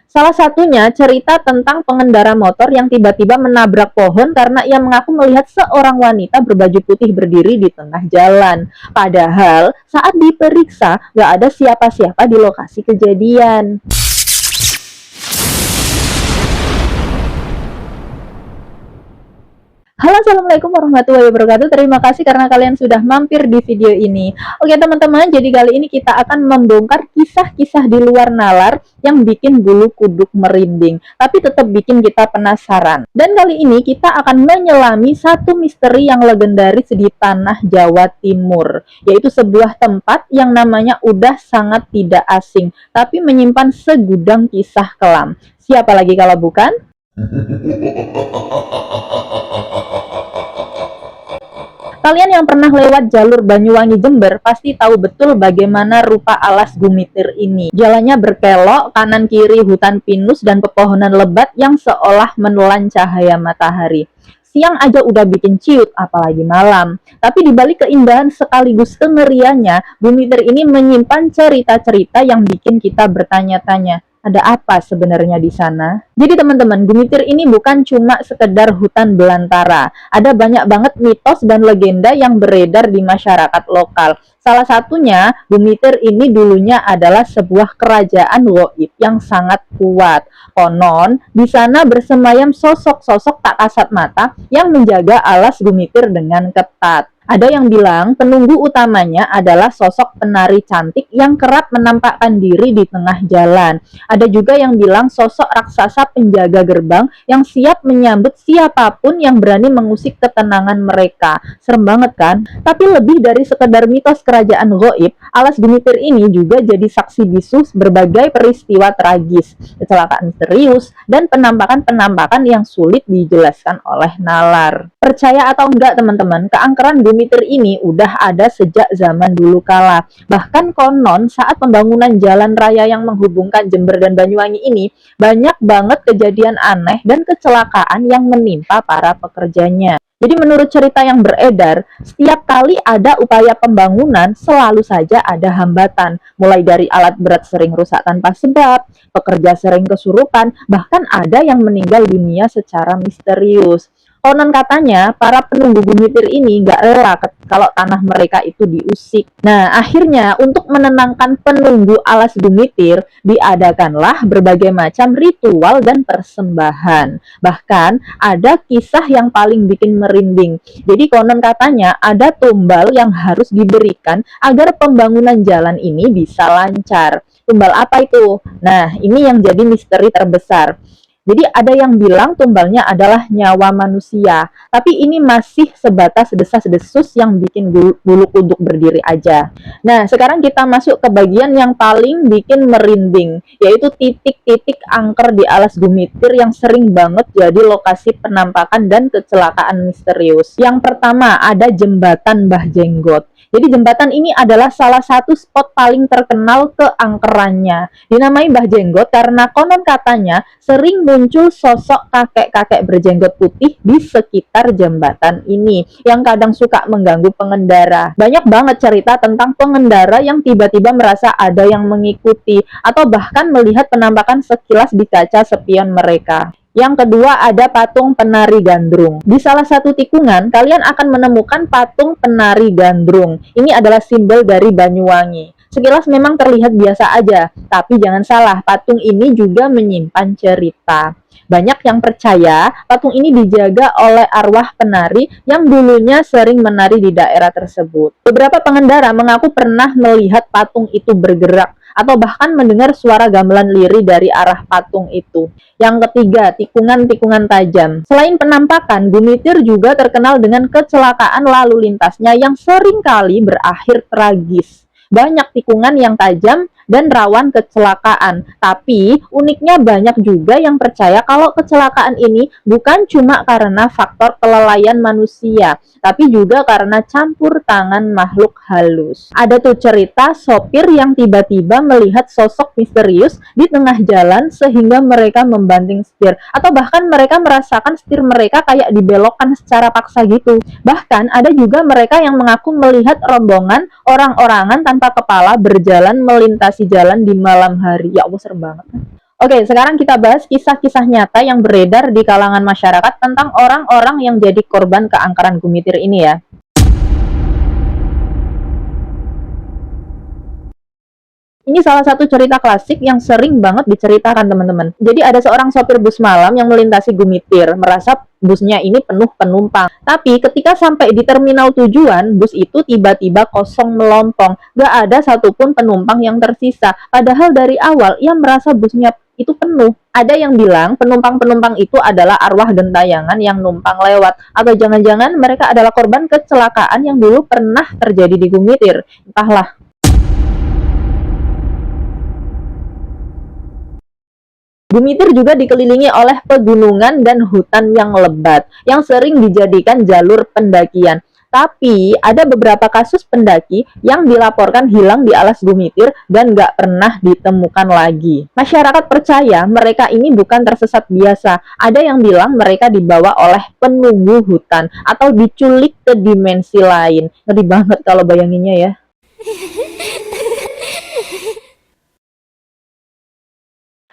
Salah satunya cerita tentang pengendara motor yang tiba-tiba menabrak pohon karena ia mengaku melihat seorang wanita berbaju putih berdiri di tengah jalan. Padahal saat diperiksa gak ada siapa-siapa di lokasi kejadian. Halo, assalamualaikum warahmatullahi wabarakatuh. Terima kasih karena kalian sudah mampir di video ini. Oke teman-teman, jadi kali ini kita akan membongkar kisah-kisah di luar nalar yang bikin bulu kuduk merinding, tapi tetap bikin kita penasaran. Dan kali ini kita akan menyelami satu misteri yang legendaris di tanah Jawa Timur, yaitu sebuah tempat yang namanya udah sangat tidak asing, tapi menyimpan segudang kisah kelam. Siapa lagi kalau bukan? Kalian yang pernah lewat jalur Banyuwangi Jember pasti tahu betul bagaimana rupa alas Gumitir ini. Jalannya berkelok, kanan kiri hutan pinus dan pepohonan lebat yang seolah menelan cahaya matahari. Siang aja udah bikin ciut, apalagi malam. Tapi dibalik keindahan sekaligus kengeriannya, Gumitir ini menyimpan cerita-cerita yang bikin kita bertanya-tanya. Ada apa sebenarnya di sana? Jadi teman-teman, Gumitir ini bukan cuma sekedar hutan belantara. Ada banyak banget mitos dan legenda yang beredar di masyarakat lokal. Salah satunya, Gumitir ini dulunya adalah sebuah kerajaan gaib yang sangat kuat. Konon, di sana bersemayam sosok-sosok tak kasat mata yang menjaga alas Gumitir dengan ketat. Ada yang bilang penunggu utamanya adalah sosok penari cantik yang kerap menampakkan diri di tengah jalan. Ada juga yang bilang sosok raksasa penjaga gerbang yang siap menyambut siapapun yang berani mengusik ketenangan mereka. Serem banget kan? Tapi lebih dari sekedar mitos kerajaan gaib, alas Gumitir ini juga jadi saksi bisu berbagai peristiwa tragis, kecelakaan misterius, dan penampakan-penampakan yang sulit dijelaskan oleh nalar. Percaya atau enggak teman-teman, keangkeran Gumitir ini udah ada sejak zaman dulu kala. Bahkan konon saat pembangunan jalan raya yang menghubungkan Jember dan Banyuwangi ini, banyak banget kejadian aneh dan kecelakaan yang menimpa para pekerjanya. Jadi menurut cerita yang beredar, setiap kali ada upaya pembangunan selalu saja ada hambatan. Mulai dari alat berat sering rusak tanpa sebab, pekerja sering kesurupan, bahkan ada yang meninggal dunia secara misterius. Konon katanya, para penunggu Gumitir ini gak rela kalau tanah mereka itu diusik. Nah, akhirnya untuk menenangkan penunggu alas Gumitir, diadakanlah berbagai macam ritual dan persembahan. Bahkan, ada kisah yang paling bikin merinding. Jadi, konon katanya ada tumbal yang harus diberikan agar pembangunan jalan ini bisa lancar. Tumbal apa itu? Nah, ini yang jadi misteri terbesar. Jadi ada yang bilang tumbalnya adalah nyawa manusia, tapi ini masih sebatas desas-desus yang bikin bulu kuduk berdiri aja. Nah, sekarang kita masuk ke bagian yang paling bikin merinding, yaitu titik-titik angker di alas Gumitir yang sering banget jadi lokasi penampakan dan kecelakaan misterius. Yang pertama, ada jembatan Mbah Jenggot. Jadi jembatan ini adalah salah satu spot paling terkenal keangkerannya. Dinamai Mbah Jenggot karena konon katanya sering muncul sosok kakek-kakek berjenggot putih di sekitar jembatan ini yang kadang suka mengganggu pengendara. Banyak banget cerita tentang pengendara yang tiba-tiba merasa ada yang mengikuti atau bahkan melihat penampakan sekilas di kaca spion mereka. Yang kedua ada patung penari gandrung. Di salah satu tikungan, kalian akan menemukan patung penari gandrung. Ini adalah simbol dari Banyuwangi. Sekilas memang terlihat biasa aja, tapi jangan salah, patung ini juga menyimpan cerita. Banyak yang percaya patung ini dijaga oleh arwah penari yang dulunya sering menari di daerah tersebut. Beberapa pengendara mengaku pernah melihat patung itu bergerak atau bahkan mendengar suara gamelan lirih dari arah patung itu. Yang ketiga, tikungan-tikungan tajam. Selain penampakan, Gumitir juga terkenal dengan kecelakaan lalu lintasnya yang seringkali berakhir tragis. Banyak tikungan yang tajam dan rawan kecelakaan. Tapi uniknya banyak juga yang percaya kalau kecelakaan ini bukan cuma karena faktor kelalaian manusia, tapi juga karena campur tangan makhluk halus. Ada tuh cerita sopir yang tiba-tiba melihat sosok misterius di tengah jalan sehingga mereka membanting setir, atau bahkan mereka merasakan setir mereka kayak dibelokkan secara paksa gitu. Bahkan ada juga mereka yang mengaku melihat rombongan orang-orangan tanpa kepala berjalan melintasi jalan di malam hari. Ya Allah, serem banget. Oke, sekarang kita bahas kisah-kisah nyata yang beredar di kalangan masyarakat tentang orang-orang yang jadi korban keangkeran Gumitir ini ya. Ini salah satu cerita klasik yang sering banget diceritakan teman-teman. Jadi ada seorang sopir bus malam yang melintasi Gumitir, merasa busnya ini penuh penumpang. Tapi ketika sampai di terminal tujuan, bus itu tiba-tiba kosong melompong. Gak ada satupun penumpang yang tersisa. Padahal dari awal ia merasa busnya itu penuh. Ada yang bilang penumpang-penumpang itu adalah arwah gentayangan yang numpang lewat. Atau jangan-jangan mereka adalah korban kecelakaan yang dulu pernah terjadi di Gumitir. Entahlah. Gumitir juga dikelilingi oleh pegunungan dan hutan yang lebat, yang sering dijadikan jalur pendakian. Tapi ada beberapa kasus pendaki yang dilaporkan hilang di alas Gumitir dan nggak pernah ditemukan lagi. Masyarakat percaya mereka ini bukan tersesat biasa. Ada yang bilang mereka dibawa oleh penunggu hutan atau diculik ke dimensi lain. Ngeri banget kalau bayanginnya ya.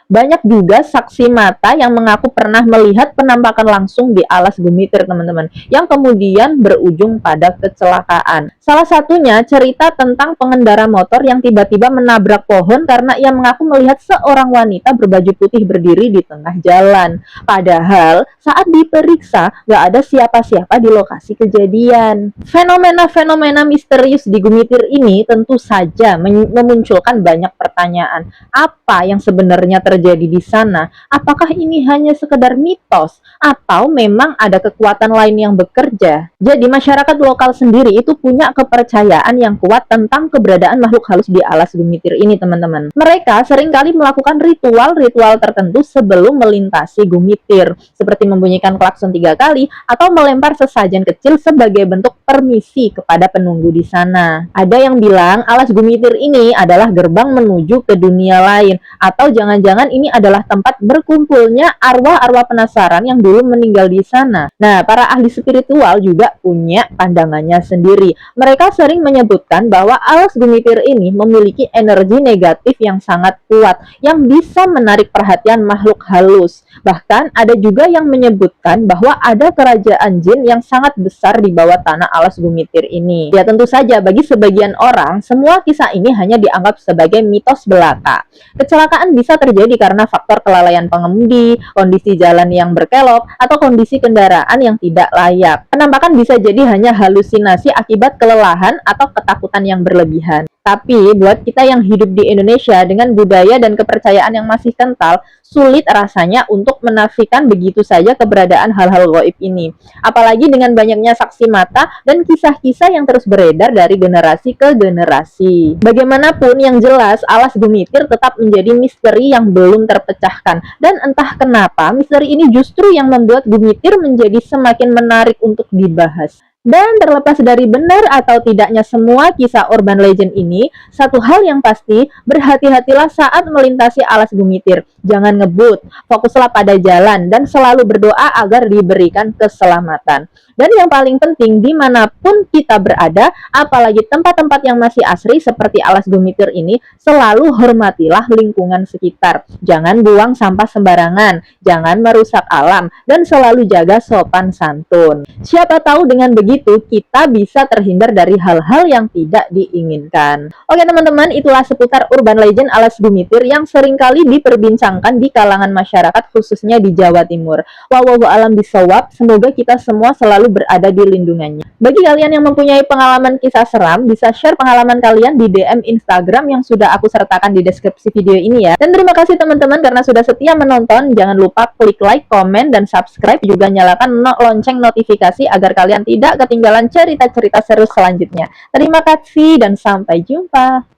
Banyak juga saksi mata yang mengaku pernah melihat penampakan langsung di alas Gumitir, teman-teman, yang kemudian berujung pada kecelakaan. Salah satunya cerita tentang pengendara motor yang tiba-tiba menabrak pohon karena ia mengaku melihat seorang wanita berbaju putih berdiri di tengah jalan. Padahal saat diperiksa, gak ada siapa-siapa di lokasi kejadian. Fenomena-fenomena misterius di Gumitir ini tentu saja memunculkan banyak pertanyaan. Apa yang sebenarnya terjadi di sana? Apakah ini hanya sekedar mitos atau memang ada kekuatan lain yang bekerja? Jadi masyarakat lokal sendiri itu punya kepercayaan yang kuat tentang keberadaan makhluk halus di alas Gumitir ini, teman-teman. Mereka seringkali melakukan ritual-ritual tertentu sebelum melintasi Gumitir, seperti membunyikan klakson 3 kali atau melempar sesajen kecil sebagai bentuk permisi kepada penunggu di sana. Ada yang bilang alas Gumitir ini adalah gerbang menuju ke dunia lain, atau jangan-jangan ini adalah tempat berkumpulnya arwah-arwah penasaran yang dulu meninggal di sana. Nah, para ahli spiritual juga punya pandangannya sendiri. Mereka sering menyebutkan bahwa alas Gumitir ini memiliki energi negatif yang sangat kuat, yang bisa menarik perhatian makhluk halus. Bahkan ada juga yang menyebutkan bahwa ada kerajaan jin yang sangat besar di bawah tanah alas Gumitir ini. Ya tentu saja bagi sebagian orang, semua kisah ini hanya dianggap sebagai mitos belaka. Kecelakaan bisa terjadi karena faktor kelalaian pengemudi, kondisi jalan yang berkelok, atau kondisi kendaraan yang tidak layak. Penampakan bisa jadi hanya halusinasi akibat kelelahan atau ketakutan yang berlebihan. Tapi buat kita yang hidup di Indonesia dengan budaya dan kepercayaan yang masih kental, sulit rasanya untuk menafikan begitu saja keberadaan hal-hal gaib ini. Apalagi dengan banyaknya saksi mata dan kisah-kisah yang terus beredar dari generasi ke generasi. Bagaimanapun yang jelas, alas Gumitir tetap menjadi misteri yang belum terpecahkan. Dan entah kenapa, misteri ini justru yang membuat Gumitir menjadi semakin menarik untuk dibahas. Dan terlepas dari benar atau tidaknya semua kisah urban legend ini, satu hal yang pasti, berhati-hatilah saat melintasi alas Gumitir. Jangan ngebut, fokuslah pada jalan, dan selalu berdoa agar diberikan keselamatan. Dan yang paling penting, dimanapun kita berada, apalagi tempat-tempat yang masih asri seperti alas Gumitir ini, selalu hormatilah lingkungan sekitar. Jangan buang sampah sembarangan, jangan merusak alam, dan selalu jaga sopan santun. Siapa tahu dengan begitu, kita bisa terhindar dari hal-hal yang tidak diinginkan. Oke teman-teman, itulah seputar urban legend alas Gumitir yang seringkali diperbincangkan di kalangan masyarakat khususnya di Jawa Timur. Wallahu a'lam bishawab, semoga kita semua selalu berada di lindungannya. Bagi kalian yang mempunyai pengalaman kisah seram, bisa share pengalaman kalian di DM Instagram yang sudah aku sertakan di deskripsi video ini ya. Dan terima kasih teman-teman karena sudah setia menonton. Jangan lupa klik like, komen, dan subscribe, juga nyalakan lonceng notifikasi agar kalian tidak ketinggalan cerita-cerita seru selanjutnya. Terima kasih dan sampai jumpa.